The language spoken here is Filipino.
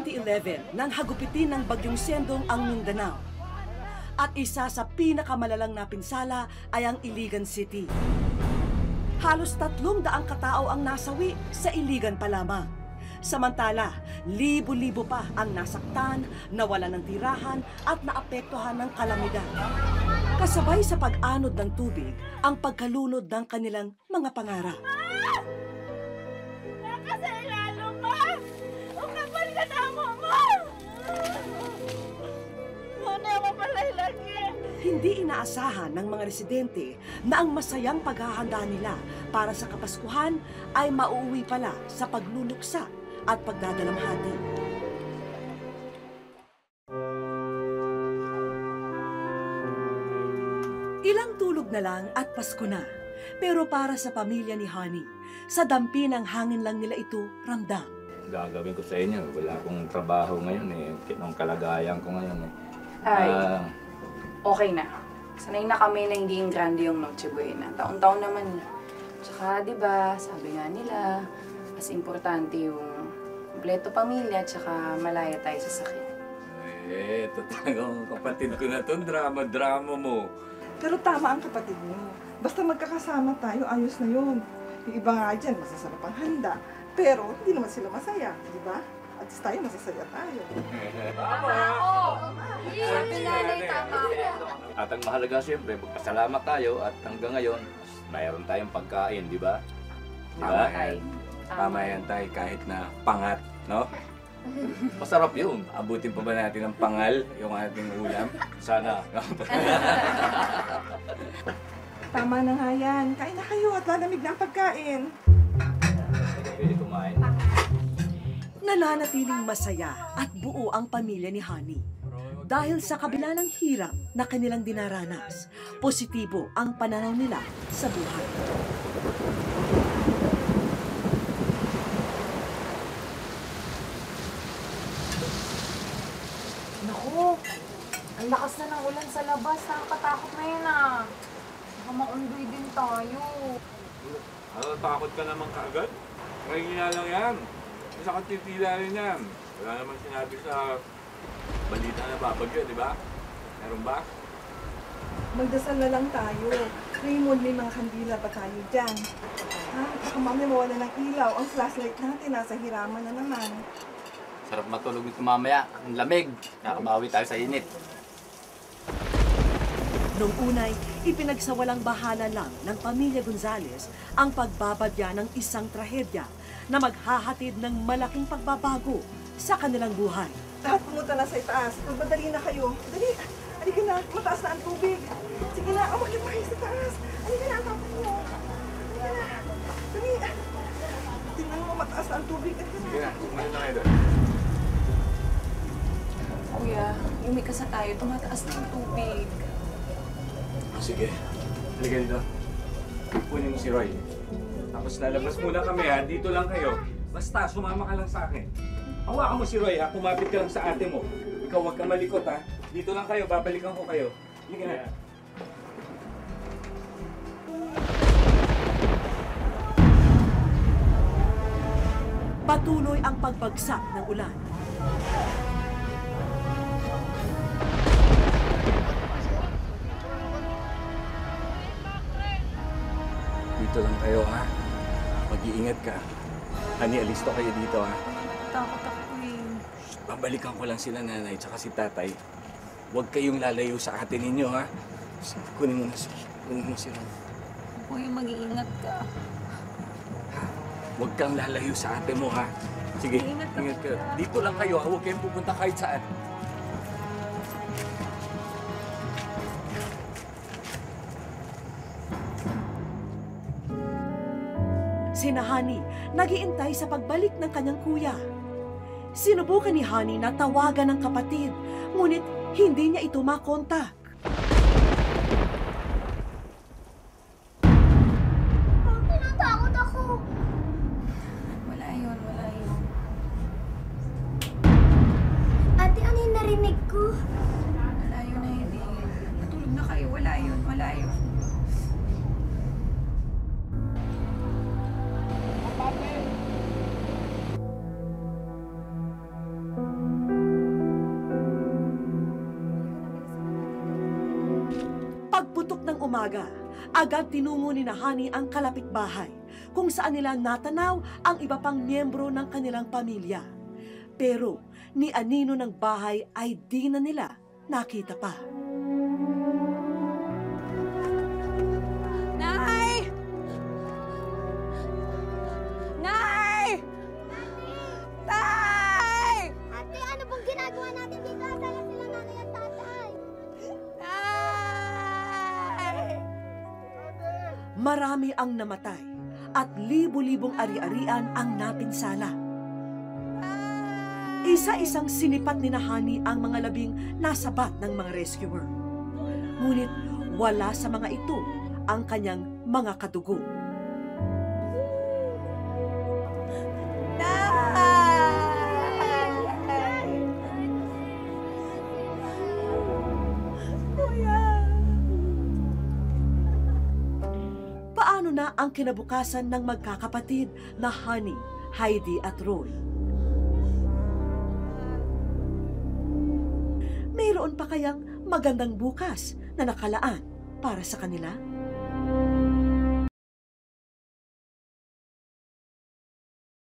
2011 nang hagupitin ng Bagyong Sendong ang Mindanao. At isa sa pinakamalalang napinsala ay ang Iligan City. Halos 300 katao ang nasawi sa Iligan pa lamang. Samantala, libo-libo pa ang nasaktan, nawalan ng tirahan at naapektuhan ng kalamidad. Kasabay sa pag-anod ng tubig ang pagkalunod ng kanilang mga pangarap. Nakasailalo pa! Ang kapal ka na mo! Muna ako pala'y lagi! Hindi inaasahan ng mga residente na ang masayang paghahanda nila para sa Kapaskuhan ay mauuwi pala sa pagluluksa at pagdadalamhati. Ilang tulog na lang at Pasko na. Pero para sa pamilya ni Honey, sa dampi ng hangin lang nila ito ramdam. Gagawin ko sa inyo, wala akong trabaho ngayon eh. Ang kalagayan ko ngayon eh. Ay, okay na. Sanay na kami na hindi yung grande yung Noche Buena. Taon-taon naman eh. Tsaka, di ba, sabi nga nila, mas importante yung kompleto pamilya tsaka malaya tayo sa sakit. Eh, ito talagang kapatid ko na to, drama-drama mo. Pero tama ang kapatid mo. Basta magkakasama tayo, ayos na yun. Yung iba nga dyan, masasarap ang handa. Pero hindi naman sila masaya, di ba? At least tayo, masasaya tayo. Tama! Sabi nanay, tama. At ang mahalaga siyempre, magpasalamat tayo at hanggang ngayon, mayroon tayong pagkain, di ba? Di ba? Tama yan tayo kahit na pangat, no? Masarap yun. Abutin pa ba natin ng pangal, yung ating ulam? Sana. Tama na nga yan. Kain na kayo at lalamig na ang pagkain. Pwede kumain. Nananatiling masaya at buo ang pamilya ni Honey. Dahil sa kabila ng hirap na kanilang dinaranas, positibo ang pananaw nila sa buhay. Naku, ang lakas na ng ulan sa labas. Nakakatakot na yun ah. Baka maundoy din tayo. Takot ka naman kaagad? Ngayon lang yan. Isa kang titila rin yan. Wala naman sinabi sa balita na babagyo, di ba? Meron ba? Magdasal na lang tayo. Raymond, may mga kandila pa tayo dyan. Ha? Baka mamaya mawala ng ilaw. Ang flashlight natin, nasa hiraman na naman. Sarap matulog dito mamaya. Ang lamig. Nakabawi tayo sa init. Noong unay, ipinagsawalang bahala lang ng pamilya Gonzales ang pagbabadya ng isang trahedya na maghahatid ng malaking pagbabago sa kanilang buhay. Lahat pumunta na sa itaas. Magmadali na kayo. Dali! Halika na. Mataas na ang tubig. Sige na. Umakit pa kayo sa taas. Halika na. Ang tapos mo. Halika na. Dali! Tingnan mo, mataas na ang tubig. Sige na, sumunod na kayo doon. Kuya, lumikas na tayo. Tumataas na yung tubig. Sige. Halika dito. Kunin mo si Roy. Tapos lalabas muna kami ha. Dito lang kayo. Basta, sumama ka lang sa akin. Hawakan mo si Roy ha. Kumapit ka lang sa ate mo. Ikaw huwag kang malikot ha. Dito lang kayo. Babalikan ko kayo. Halika na. Patuloy ang pagbagsak ng ulan. Dito lang kayo ha. Mag-iingat ka. Hani, alisto kayo dito ha. Takot ako eh. Babalikan ko lang sila nanay tsaka si tatay. Huwag kayong lalayo sa atin ninyo ha. Kunin mo si Roy. Kuya, mag-iingat ka. Huwag kang lalayo sa ate mo ha. Sige, Ingat ka, ingat ka. kuya. Dito lang kayo ha. Huwag kayong pupunta kahit saan. Sina Honey nag-iintay sa pagbalik ng kanyang kuya. Sinubukan ni Honey na tawagan ng kapatid, ngunit hindi niya ito makontak. Tinatakot ako. Wala yun, wala yun. Ate, ano yung narinig ko? Wala yun na hindi. Matulog na kayo, wala yun, wala yun. Pagputok ng umaga, agad tinungo ni Honey ang kalapit bahay kung saan nila natanaw ang iba pang miyembro ng kanilang pamilya. Pero ni anino ng bahay ay di na nila nakita pa. Nay! Nay! Tay! Ate, ano pong ginagawa natin dito? Asala sila nanay at tatay. Nay! Marami ang namatay at libo-libong ari-arian ang napinsala. Isa-isang sinipat ni Honey ang mga labing nasabat ng mga rescuer. Ngunit wala sa mga ito ang kanyang mga kadugo. Paano na ang kinabukasan ng magkakapatid na Honey, Heidi at Roy? Mayroon pa kayang magandang bukas na nakalaan para sa kanila?